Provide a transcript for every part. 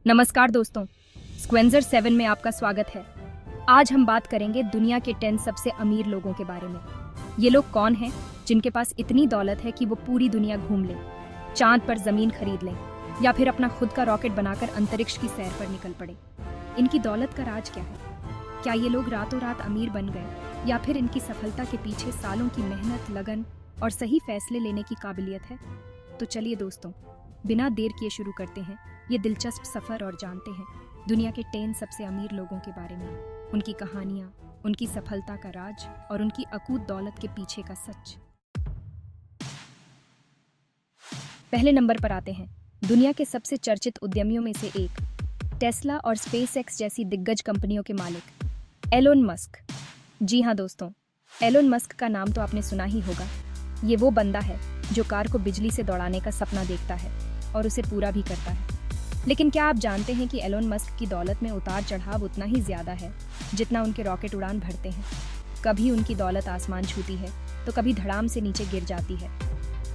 नमस्कार दोस्तों, स्क्वेंजर 7 में आपका स्वागत है। आज हम बात करेंगे दुनिया के 10 सबसे अमीर लोगों के बारे में। ये लोग कौन हैं जिनके पास इतनी दौलत है कि वो पूरी दुनिया घूम लें, चांद पर जमीन खरीद लें या फिर अपना खुद का रॉकेट बनाकर अंतरिक्ष की सैर पर निकल पड़े। इनकी दौलत का राज क्या है? क्या ये लोग रातों रात अमीर बन गए या फिर इनकी सफलता के पीछे सालों की मेहनत, लगन और सही फैसले लेने की काबिलियत है? तो चलिए दोस्तों, बिना देर किए शुरू करते हैं ये दिलचस्प सफर और जानते हैं दुनिया के 10 सबसे अमीर लोगों के बारे में, उनकी कहानियां, उनकी सफलता का राज और उनकी अकूत दौलत के पीछे का सच। पहले नंबर पर आते हैं दुनिया के सबसे चर्चित उद्यमियों में से एक, टेस्ला और स्पेसएक्स जैसी दिग्गज कंपनियों के मालिक एलोन मस्क। जी हाँ दोस्तों, एलोन मस्क का नाम तो आपने सुना ही होगा। ये वो बंदा है जो कार को बिजली से दौड़ाने का सपना देखता है और उसे पूरा भी करता है। लेकिन क्या आप जानते हैं कि एलोन मस्क की दौलत में उतार चढ़ाव उतना ही ज्यादा है जितना उनके रॉकेट उड़ान भरते हैं। कभी उनकी दौलत आसमान छूती है तो कभी धड़ाम से नीचे गिर जाती है।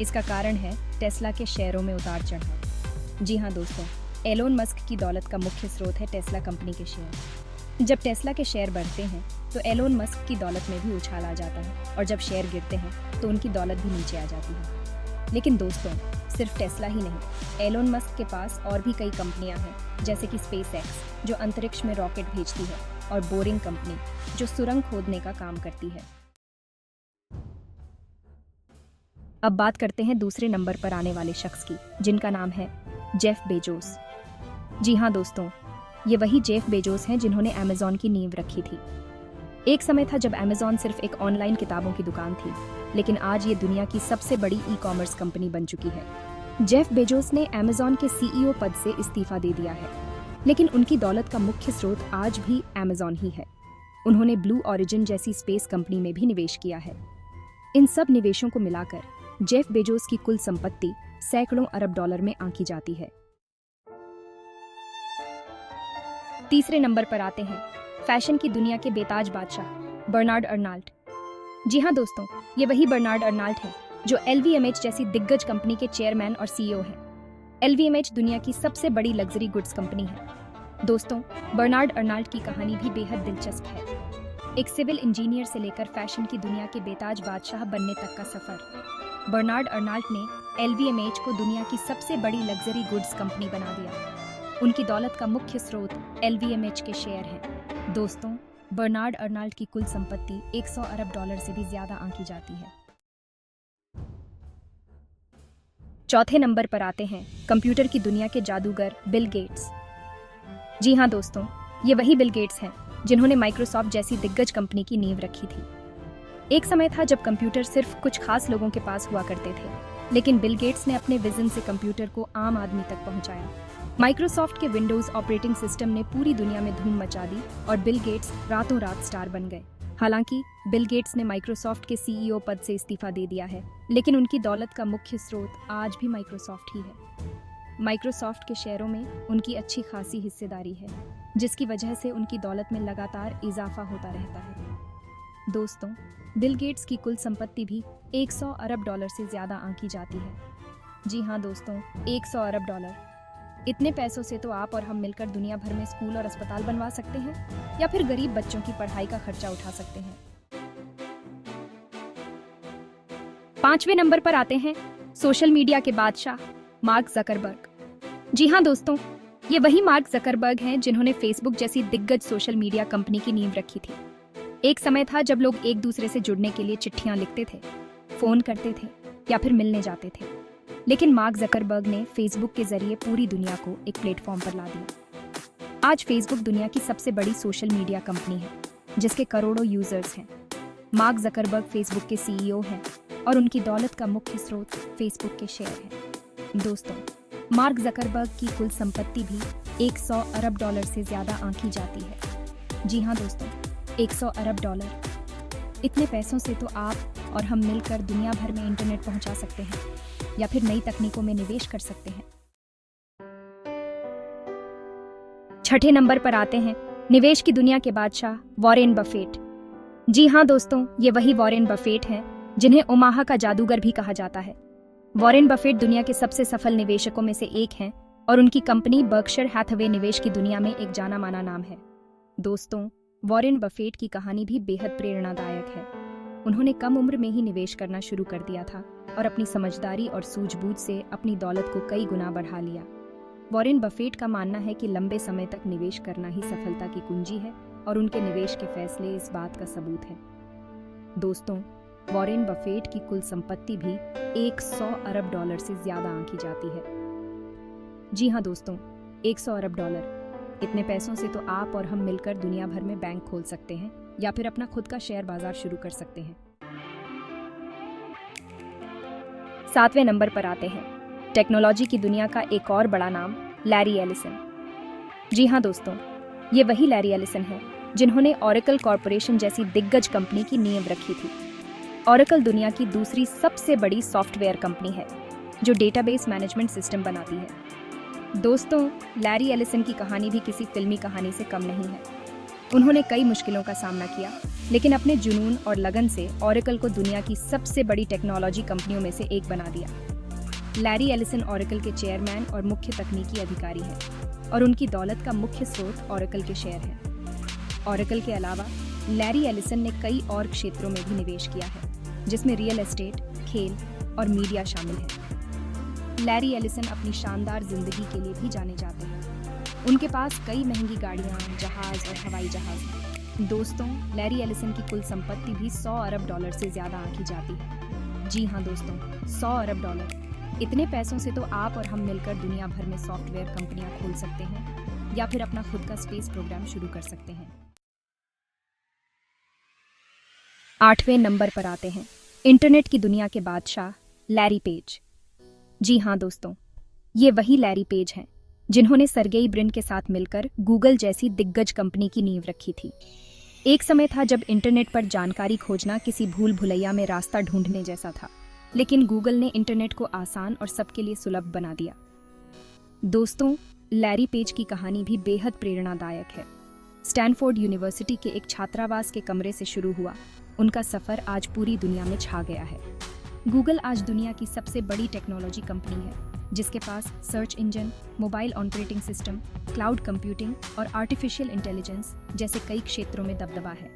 इसका कारण है टेस्ला के शेयरों में उतार चढ़ाव। जी हाँ दोस्तों, एलोन मस्क की दौलत का मुख्य स्रोत है टेस्ला कंपनी के शेयर। जब टेस्ला के शेयर बढ़ते हैं तो एलोन मस्क की दौलत में भी उछाल आ जाता है और जब शेयर गिरते हैं तो उनकी दौलत भी नीचे आ जाती है। लेकिन दोस्तों, सिर्फ टेस्ला ही नहीं, एलोन मस्क के पास और भी कई कंपनियां हैं, जैसे कि स्पेसएक्स जो अंतरिक्ष में रॉकेट भेजती है और बोरिंग कंपनी जो सुरंग खोदने का काम करती है। अब बात करते हैं दूसरे नंबर पर आने वाले शख्स की, जिनका नाम है जेफ बेजोस। जी हाँ दोस्तों, ये वही जेफ बेजोस हैं जिन्होंने अमेज़न की नींव रखी थी। एक समय था जब अमेज़न सिर्फ एक ऑनलाइन किताबों की दुकान थी, लेकिन आज ये दुनिया की सबसे बड़ी ई-कॉमर्स कंपनी बन चुकी है। जेफ बेजोस ने अमेज़न के सीईओ पद से इस्तीफा दे दिया है, लेकिन उनकी दौलत का मुख्य स्रोत आज भी अमेज़न ही है। उन्होंने ब्लू ओरिजिन जैसी स्पेस कंपनी में भी निवेश किया है। इन सब निवेशों को मिलाकर जेफ बेजोस की कुल संपत्ति सैकड़ों अरब डॉलर में आंकी जाती है। तीसरे नंबर पर आते हैं फैशन की दुनिया के बेताज बादशाह बर्नार्ड अर्नाल्ड। जी हाँ दोस्तों, ये वही बर्नार्ड अर्नाल्ड है जो LVMH जैसी दिग्गज कंपनी के चेयरमैन और CEO हैं। LVMH दुनिया की सबसे बड़ी लग्जरी गुड्स कंपनी है। दोस्तों, बर्नार्ड अर्नाल्ड की कहानी भी बेहद दिलचस्प है। एक सिविल इंजीनियर से लेकर फैशन की दुनिया के बेताज बादशाह बनने तक का सफर। बर्नार्ड अर्नाल्ड ने LVMH को दुनिया की सबसे बड़ी लग्जरी गुड्स कंपनी बना दिया। उनकी दौलत का मुख्य स्रोत LVMH के शेयर हैं। दोस्तों, बर्नार्ड अर्नाल्ड की कुल संपत्ति 100 अरब डॉलर से भी ज्यादा आंकी जाती है। चौथे नंबर पर आते हैं कंप्यूटर की दुनिया के जादूगर बिल गेट्स। जी हाँ दोस्तों, ये वही बिल गेट्स हैं जिन्होंने माइक्रोसॉफ्ट जैसी दिग्गज कंपनी की नींव रखी थी। एक समय था जब कंप्यूटर सिर्फ कुछ खास लोगों के पास हुआ करते थे, लेकिन बिल गेट्स ने अपने विजन से कंप्यूटर को आम आदमी तक पहुंचाया। माइक्रोसॉफ्ट के विंडोज ऑपरेटिंग सिस्टम ने पूरी दुनिया में धूम मचा दी और बिल गेट्स रातों रात स्टार बन गए। हालांकि बिल गेट्स ने माइक्रोसॉफ्ट के CEO पद से इस्तीफा दे दिया है, लेकिन उनकी दौलत का मुख्य स्रोत आज भी माइक्रोसॉफ्ट ही है। माइक्रोसॉफ्ट के शेयरों में उनकी अच्छी खासी हिस्सेदारी है, जिसकी वजह से उनकी दौलत में लगातार इजाफा होता रहता है। दोस्तों, बिल गेट्स की कुल संपत्ति भी 100 अरब डॉलर से ज्यादा आंकी जाती है। जी हाँ दोस्तों, 100 अरब डॉलर। इतने पैसों से तो आप और हम मिलकर दुनिया भर में स्कूल और अस्पताल बनवा सकते हैं या फिर गरीब बच्चों की पढ़ाई का खर्चा उठा सकते हैं। पांचवें नंबर पर आते हैं सोशल मीडिया के बादशाह मार्क जकरबर्ग। जी हाँ दोस्तों, ये वही मार्क जकरबर्ग हैं जिन्होंने फेसबुक जैसी दिग्गज सोशल मीडिया कंपनी की नींव रखी थी। एक समय था जब लोग एक दूसरे से जुड़ने के लिए चिट्ठियां लिखते थे, फोन करते थे या फिर मिलने जाते थे, लेकिन मार्क जकरबर्ग ने फेसबुक के जरिए पूरी दुनिया को एक प्लेटफॉर्म पर ला दिया। आज फेसबुक दुनिया की सबसे बड़ी सोशल मीडिया कंपनी है, जिसके करोड़ों यूजर्स हैं। मार्क जकरबर्ग फेसबुक के CEO हैं और उनकी दौलत का मुख्य स्रोत फेसबुक के शेयर हैं। दोस्तों, मार्क जकरबर्ग की कुल संपत्ति भी 100 अरब डॉलर से ज्यादा आंकी जाती है। जी हाँ दोस्तों, 100 अरब डॉलर। इतने पैसों से तो आप और हम मिलकर दुनिया भर में इंटरनेट पहुंचा सकते हैं या फिर नई तकनीकों में निवेश कर सकते हैं। छठे नंबर पर आते हैं निवेश की दुनिया के बादशाह वॉरेन बफेट। जी हाँ दोस्तों, ये वही वॉरेन बफेट हैं जिन्हें ओमाहा का जादूगर भी कहा जाता है। वॉरेन बफेट दुनिया के सबसे सफल निवेशकों में से एक हैं और उनकी कंपनी बर्कशायर हैथवे निवेश की दुनिया में एक जाना माना नाम है। दोस्तों, वॉरेन बफेट की कहानी भी बेहद प्रेरणादायक है। उन्होंने कम उम्र में ही निवेश करना शुरू कर दिया था और अपनी समझदारी और सूझबूझ से अपनी दौलत को कई गुना बढ़ा लिया। वॉरेन बफेट का मानना है कि लंबे समय तक निवेश करना ही सफलता की कुंजी है और उनके निवेश के फैसले इस बात का सबूत है। दोस्तों, वॉरेन बफेट की कुल संपत्ति भी 100 अरब डॉलर से ज्यादा आंकी जाती है। जी हाँ दोस्तों, 100 अरब डॉलर। इतने पैसों से तो आप और हम मिलकर दुनिया भर में बैंक खोल सकते हैं या फिर अपना खुद का शेयर बाजार शुरू कर सकते हैं। 7वें नंबर पर आते हैं टेक्नोलॉजी की दुनिया का एक और बड़ा नाम, लैरी एलिसन। जी हाँ दोस्तों, ये वही लैरी एलिसन है जिन्होंने ओरेकल कॉरपोरेशन जैसी दिग्गज कंपनी की नींव रखी थी। ओरेकल दुनिया की दूसरी सबसे बड़ी सॉफ्टवेयर कंपनी है जो डेटाबेस मैनेजमेंट सिस्टम बनाती है। दोस्तों, लैरी एलिसन की कहानी भी किसी फिल्मी कहानी से कम नहीं है। उन्होंने कई मुश्किलों का सामना किया, लेकिन अपने जुनून और लगन से ओरेकल को दुनिया की सबसे बड़ी टेक्नोलॉजी कंपनियों में से एक बना दिया। लैरी एलिसन ओरेकल के चेयरमैन और मुख्य तकनीकी अधिकारी हैं और उनकी दौलत का मुख्य स्रोत ओरेकल के शेयर हैं। ओरेकल के अलावा लैरी एलिसन ने कई और क्षेत्रों में भी निवेश किया है, जिसमें रियल एस्टेट, खेल और मीडिया शामिल है। लैरी एलिसन अपनी शानदार जिंदगी के लिए भी जाने जाते हैं। उनके पास कई महंगी गाड़ियां, जहाज और हवाई जहाज हैं। दोस्तों, लैरी एलिसन की कुल संपत्ति भी 100 अरब डॉलर से ज्यादा आंकी जाती है। जी हाँ दोस्तों, 100 अरब डॉलर। इतने पैसों से तो आप और हम मिलकर दुनिया भर में सॉफ्टवेयर कंपनियां खोल सकते हैं या फिर अपना खुद का स्पेस प्रोग्राम शुरू कर सकते हैं। 8वें नंबर पर आते हैं इंटरनेट की दुनिया के बादशाह, लैरी पेज। जी हाँ दोस्तों, ये वही लैरी पेज हैं जिन्होंने सर्गेई ब्रिन के साथ मिलकर गूगल जैसी दिग्गज कंपनी की नींव रखी थी। एक समय था जब इंटरनेट पर जानकारी खोजना किसी भूल भुलैया में रास्ता ढूंढने जैसा था, लेकिन गूगल ने इंटरनेट को आसान और सबके लिए सुलभ बना दिया। दोस्तों, लैरी पेज की कहानी भी बेहद प्रेरणादायक है। स्टैनफोर्ड यूनिवर्सिटी के एक छात्रावास के कमरे से शुरू हुआ उनका सफर आज पूरी दुनिया में छा गया है। गूगल आज दुनिया की सबसे बड़ी टेक्नोलॉजी कंपनी है, जिसके पास search engine, mobile operating system, cloud computing और आर्टिफिशियल इंटेलिजेंस जैसे कई क्षेत्रों में दबदबा है।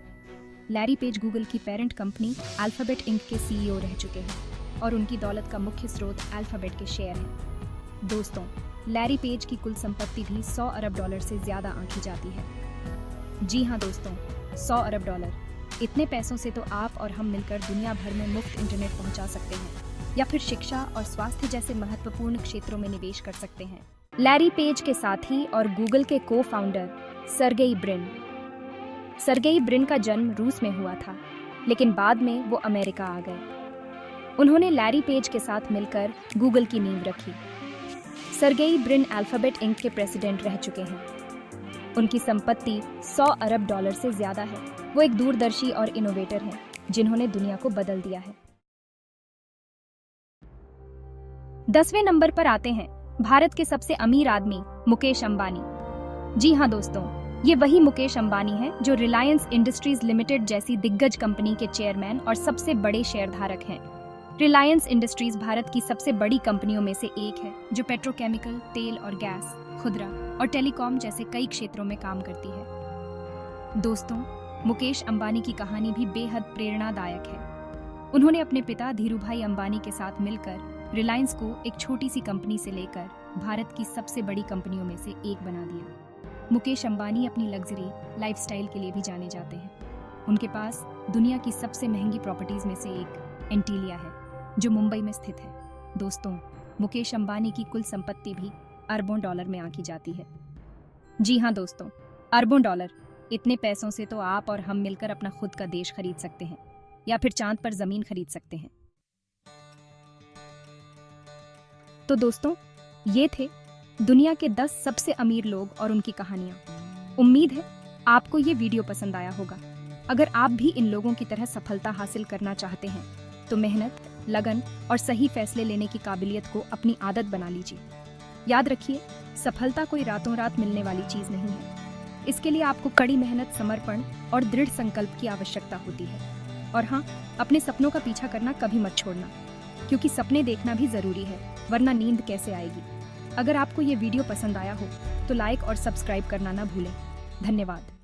लैरी पेज गूगल की पेरेंट कंपनी अल्फाबेट इंक के सीईओ रह चुके हैं और उनकी दौलत का मुख्य स्रोत अल्फाबेट के शेयर हैं। दोस्तों, लैरी पेज की कुल संपत्ति भी 100 अरब डॉलर से ज्यादा आंकी जाती है। जी हाँ दोस्तों, 100 अरब डॉलर। इतने पैसों से तो आप और हम मिलकर दुनिया भर में मुफ्त इंटरनेट पहुंचा सकते हैं या फिर शिक्षा और स्वास्थ्य जैसे महत्वपूर्ण क्षेत्रों में निवेश कर सकते हैं। लैरी पेज के साथी और गूगल के को founder Sergey Brin. Sergey Brin का जन्म रूस में हुआ था, लेकिन बाद में वो अमेरिका आ गए। उन्होंने लैरी पेज के साथ मिलकर गूगल की नींव रखी। सर्गेई ब्रिन अल्फाबेट इंक के प्रेसिडेंट रह चुके हैं। उनकी संपत्ति 100 अरब डॉलर से ज्यादा है। वो एक दूरदर्शी और इनोवेटर हैं जिन्होंने दुनिया को बदल दिया है। 10वें नंबर पर आते हैं भारत के सबसे अमीर आदमी, मुकेश अंबानी। जी हाँ दोस्तों, ये वही मुकेश अंबानी हैं जो रिलायंस इंडस्ट्रीज लिमिटेड जैसी दिग्गज कंपनी के चेयरमैन और सबसे बड़े शेयरधारक हैं। रिलायंस इंडस्ट्रीज भारत की सबसे बड़ी कंपनियों में से एक है जो पेट्रोकेमिकल, तेल और गैस, खुदरा और टेलीकॉम जैसे कई क्षेत्रों में काम करती है। दोस्तों, मुकेश अंबानी की कहानी भी बेहद प्रेरणादायक है। उन्होंने अपने पिता धीरूभाई अंबानी के साथ मिलकर रिलायंस को एक छोटी सी कंपनी से लेकर भारत की सबसे बड़ी कंपनियों में से एक बना दिया। मुकेश अंबानी अपनी लग्जरी लाइफस्टाइल के लिए भी जाने जाते हैं। उनके पास दुनिया की सबसे महंगी प्रॉपर्टीज में से एक एंटीलिया है, जो मुंबई में स्थित है। दोस्तों, मुकेश अंबानी की कुल संपत्ति भी अरबों डॉलर में आंकी जाती है। जी हाँ दोस्तों, अरबों डॉलर। इतने पैसों से तो आप और हम मिलकर अपना खुद का देश खरीद सकते हैं या फिर चांद पर जमीन खरीद सकते हैं। तो दोस्तों, ये थे दुनिया के 10 सबसे अमीर लोग और उनकी कहानियां। उम्मीद है आपको ये वीडियो पसंद आया होगा। अगर आप भी इन लोगों की तरह सफलता हासिल करना चाहते हैं तो मेहनत, लगन और सही फैसले लेने की काबिलियत को अपनी आदत बना लीजिए। याद रखिए, सफलता कोई रातों रात मिलने वाली चीज नहीं है। इसके लिए आपको कड़ी मेहनत, समर्पण और दृढ़ संकल्प की आवश्यकता होती है। और हाँ, अपने सपनों का पीछा करना कभी मत छोड़ना, क्योंकि सपने देखना भी जरूरी है, वरना नींद कैसे आएगी। अगर आपको ये वीडियो पसंद आया हो तो लाइक और सब्सक्राइब करना ना भूलें। धन्यवाद।